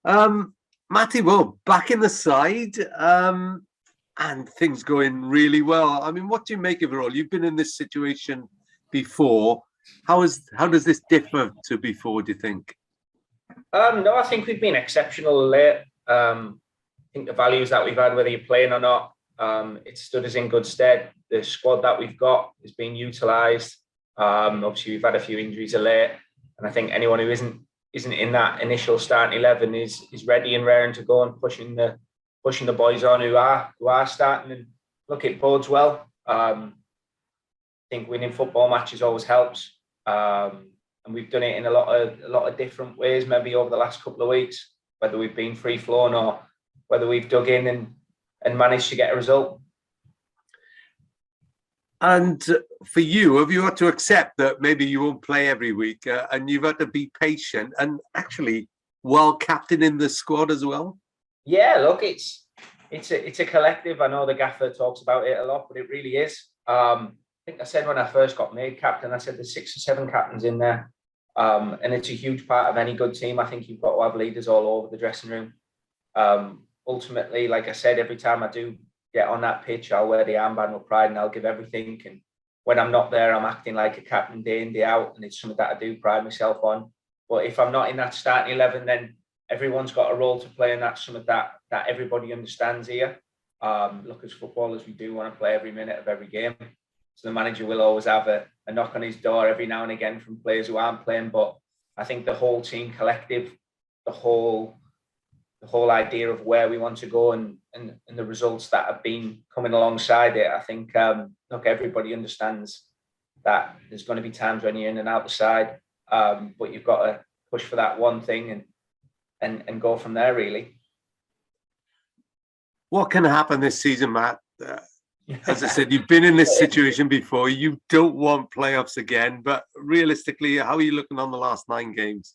Matty, well, back in the side, and things going really well. I mean, what do you make of it all? You've been in this situation before. How does this differ to before, do you think? No, I think we've been exceptional late. I think the values that we've had, whether you're playing or not, it stood us in good stead. The squad that we've got is being utilised. Obviously, we've had a few injuries of late, and I think anyone who isn't in that initial starting 11 is ready and raring to go and pushing the boys on who are starting. And look, it bodes well. I think winning football matches always helps, and we've done it in a lot of different ways. Maybe over the last couple of weeks, whether we've been free flowing or whether we've dug in and managed to get a result. And for you, have you had to accept that maybe you won't play every week, and you've had to be patient and actually while captaining the squad as well? Yeah, look, it's a collective. I know the gaffer talks about it a lot, but it really is. I think I said when I first got made captain, I said there's 6 or 7 captains in there, and it's a huge part of any good team. I think you've got to have leaders all over the dressing room. Ultimately, like I said, every time I do get on that pitch, I'll wear the armband with pride and I'll give everything. And when I'm not there, I'm acting like a captain day in, day out, and it's something that I do pride myself on. But if I'm not in that starting 11, then everyone's got a role to play, and that's something that everybody understands here. Look, as footballers, we do want to play every minute of every game. So the manager will always have a knock on his door every now and again from players who aren't playing. But I think the whole team collective, the whole idea of where we want to go and the results that have been coming alongside it, I think, look, everybody understands that there's going to be times when you're in and out the side, but you've got to push for that one thing and go from there, really. What can happen this season, Matt? As I said, you've been in this situation before. You don't want playoffs again, but realistically, how are you looking on the last 9 games?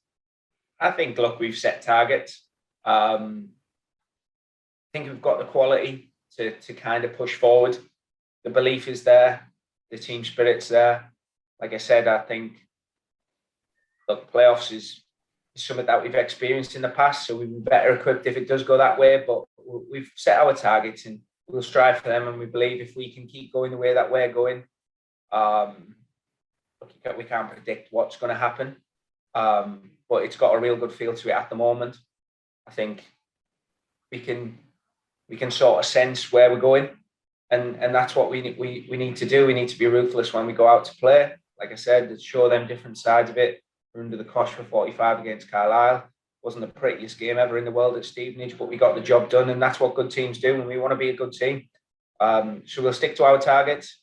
I think, look, we've set targets. I think we've got the quality to kind of push forward. The belief is there. The team spirit's there. Like I said, I think, look, playoffs is something that we've experienced in the past, so we'll be better equipped if it does go that way. But we've set our targets and we'll strive for them. And we believe if we can keep going the way that we're going, we can't predict what's going to happen. But it's got a real good feel to it at the moment. I think we can sort of sense where we're going, and that's what we need to do. We need to be ruthless when we go out to play. Like I said, show them different sides of it. We're under the cosh for 45 against Carlisle. Wasn't the prettiest game ever in the world at Stevenage, but we got the job done, and that's what good teams do. And we want to be a good team, so we'll stick to our targets.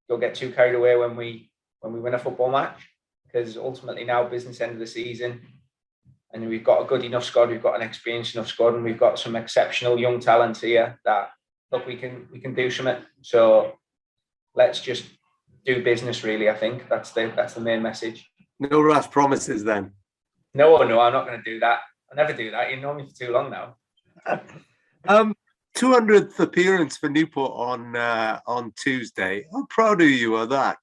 Don't get too carried away when we win a football match, because ultimately now business end of the season. And we've got a good enough squad, we've got an experienced enough squad, and we've got some exceptional young talents here that, look, we can do something. So let's just do business, really. I think that's the main message. No rash promises then. No, I'm not going to do that. I never do that. You know me for too long now. 200th appearance for Newport on Tuesday. How proud are you of that?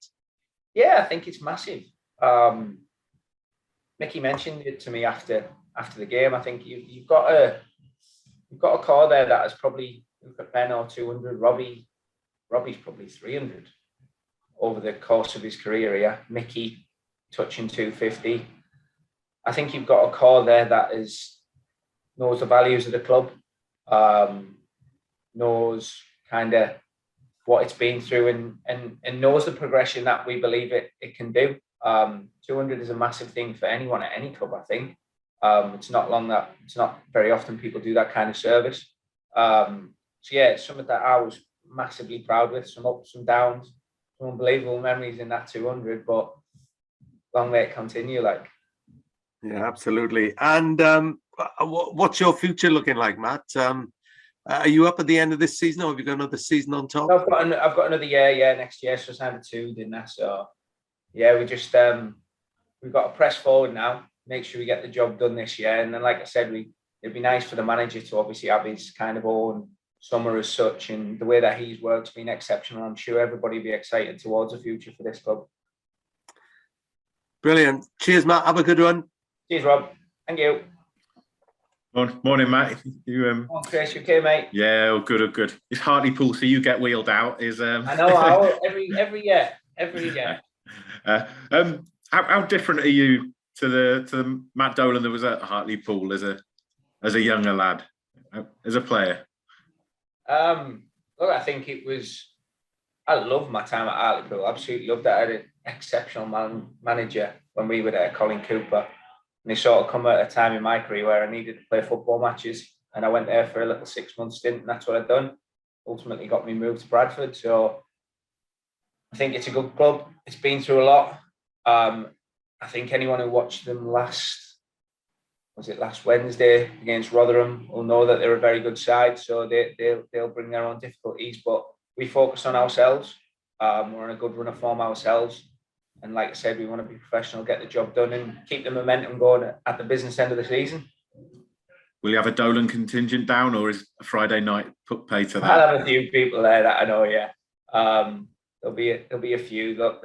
Yeah, I think it's massive. Mickey mentioned it to me after the game. I think you've got a core there that has probably, look at Ben or 200. Robbie's probably 300 over the course of his career here. Mickey touching 250. I think you've got a core there that knows the values of the club, knows kind of what it's been through, and knows the progression that we believe it can do. 200 is a massive thing for anyone at any club, I think. It's not very often people do that kind of service. So yeah, it's something that I was massively proud with. Some ups, some downs, some unbelievable memories in that 200, but long may it continue. Yeah, absolutely. And what's your future looking like, Matt? Are you up at the end of this season, or have you got another season on top? I've got another year, next year. So I signed 2, didn't I? So yeah, we just we've got to press forward now, make sure we get the job done this year. And then, like I said, it'd be nice for the manager to obviously have his kind of own summer as such, and the way that he's worked has been exceptional. I'm sure everybody will be excited towards the future for this club. Brilliant. Cheers, Matt. Have a good one. Cheers, Rob. Thank you. Morning, Matt. You Oh, Chris, you okay, mate? Yeah, all good, all good. It's Hartlepool, so you get wheeled out. I know. Every year, every year. How different are you to the Matt Dolan that was at Hartlepool as a younger lad, as a player? Look, I think it was. I loved my time at Hartlepool. Absolutely loved it. I had an exceptional manager when we were there, Colin Cooper. And he sort of come at a time in my career where I needed to play football matches. And I went there for a little 6-month stint, and that's what I'd done. Ultimately got me moved to Bradford. So I think it's a good club. It's been through a lot. I think anyone who watched them last Wednesday against Rotherham will know that they're a very good side. So they'll bring their own difficulties. But we focus on ourselves. We're on a good run of form ourselves. And like I said, we want to be professional, get the job done and keep the momentum going at the business end of the season. Will you have a Dolan contingent down, or is a Friday night put pay to that? I'll have a few people there that I know, yeah. There'll be a few. Look,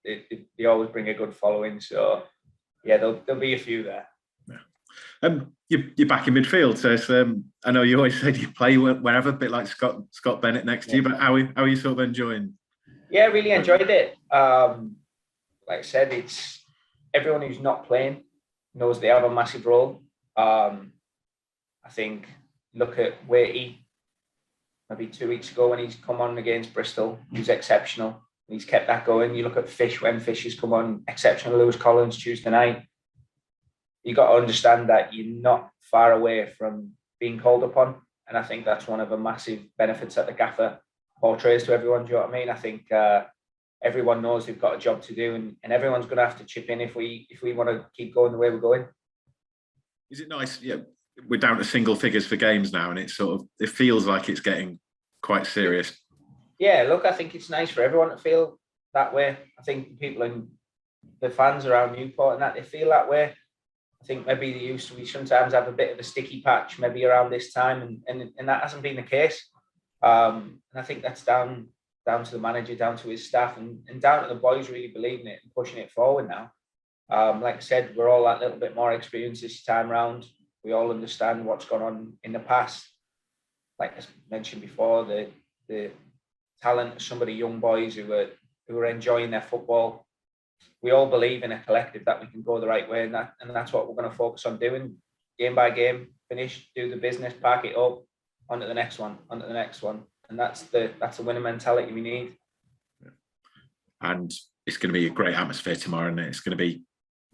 they always bring a good following. So, yeah, there'll be a few there. Yeah. You're back in midfield, so it's, I know you always said you play wherever, a bit like Scott Bennett next to you, but how are you sort of enjoying? Yeah, really enjoyed it. Like I said, it's everyone who's not playing knows they have a massive role. I think look at Waity, maybe 2 weeks ago when he's come on against Bristol, he was exceptional. He's kept that going. You look at Fish when Fish has come on, exceptional. Lewis Collins Tuesday night. You got to understand that you're not far away from being called upon, and I think that's one of the massive benefits that the gaffer portrays to everyone. Do you know what I mean? I think everyone knows they've got a job to do, and everyone's going to have to chip in if we want to keep going the way we're going. Is it nice? Yeah, we're down to single figures for games now, and it feels like it's getting quite serious. Yeah, look, I think it's nice for everyone to feel that way. I think people and the fans around Newport and that they feel that way. I think maybe we sometimes have a bit of a sticky patch maybe around this time, and that hasn't been the case. And I think that's down to the manager, down to his staff, and down to the boys really believing it and pushing it forward now. Like I said, we're all that little bit more experienced this time round. We all understand what's gone on in the past. Like I mentioned before, the talent of some of the young boys who are enjoying their football. We all believe in a collective that we can go the right way, and that's what we're going to focus on doing, game by game. Finish, do the business, pack it up, onto the next one, and that's the winning mentality we need. And it's going to be a great atmosphere tomorrow, and it's going to be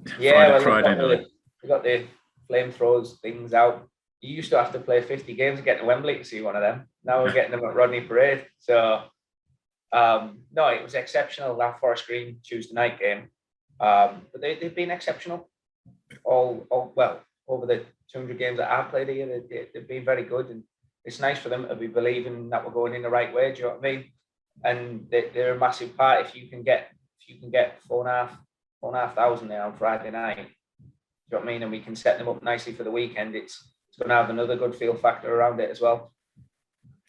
Friday night. We got the flamethrowers things out. You used to have to play 50 games to get to Wembley to see one of them. Now we're getting them at Rodney Parade. So, no, it was exceptional, that Forest Green Tuesday night game. But they've been exceptional all over the 200 games that I've played here. They've been very good, and it's nice for them to be believing that we're going in the right way. Do you know what I mean? And they're a massive part. If you can get 4,500 there on Friday night, do you know what I mean? And we can set them up nicely for the weekend. It's going to have another good feel factor around it as well.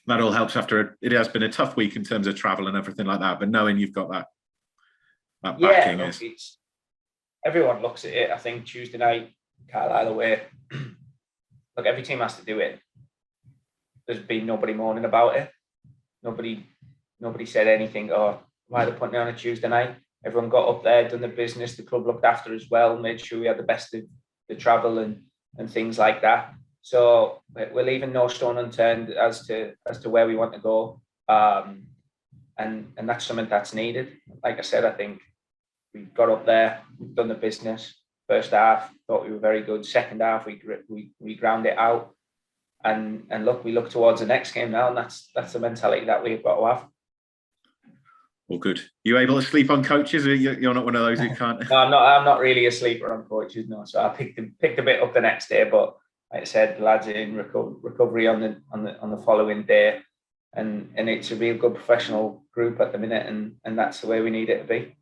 That all helps after it has been a tough week in terms of travel and everything like that. But knowing you've got that backing is. Everyone looks at it. I think Tuesday night, Carlisle away. Look, every team has to do it. There's been nobody moaning about it. Nobody said anything. Oh, why they're putting it on a Tuesday night? Everyone got up there, done the business. The club looked after as well, made sure we had the best of the travel and things like that. So we're leaving no stone unturned as to where we want to go, and that's something that's needed. Like I said, I think we got up there, we've done the business. First half, thought we were very good. Second half, we ground it out, and look, we look towards the next game now, and that's the mentality that we've got to have. Well, good. You able to sleep on coaches? Or you're not one of those who can't. No, I'm not really a sleeper on coaches. No, so I picked a bit up the next day, but like I said, the lads are in recovery on the following day, and it's a real good professional group at the minute, and that's the way we need it to be.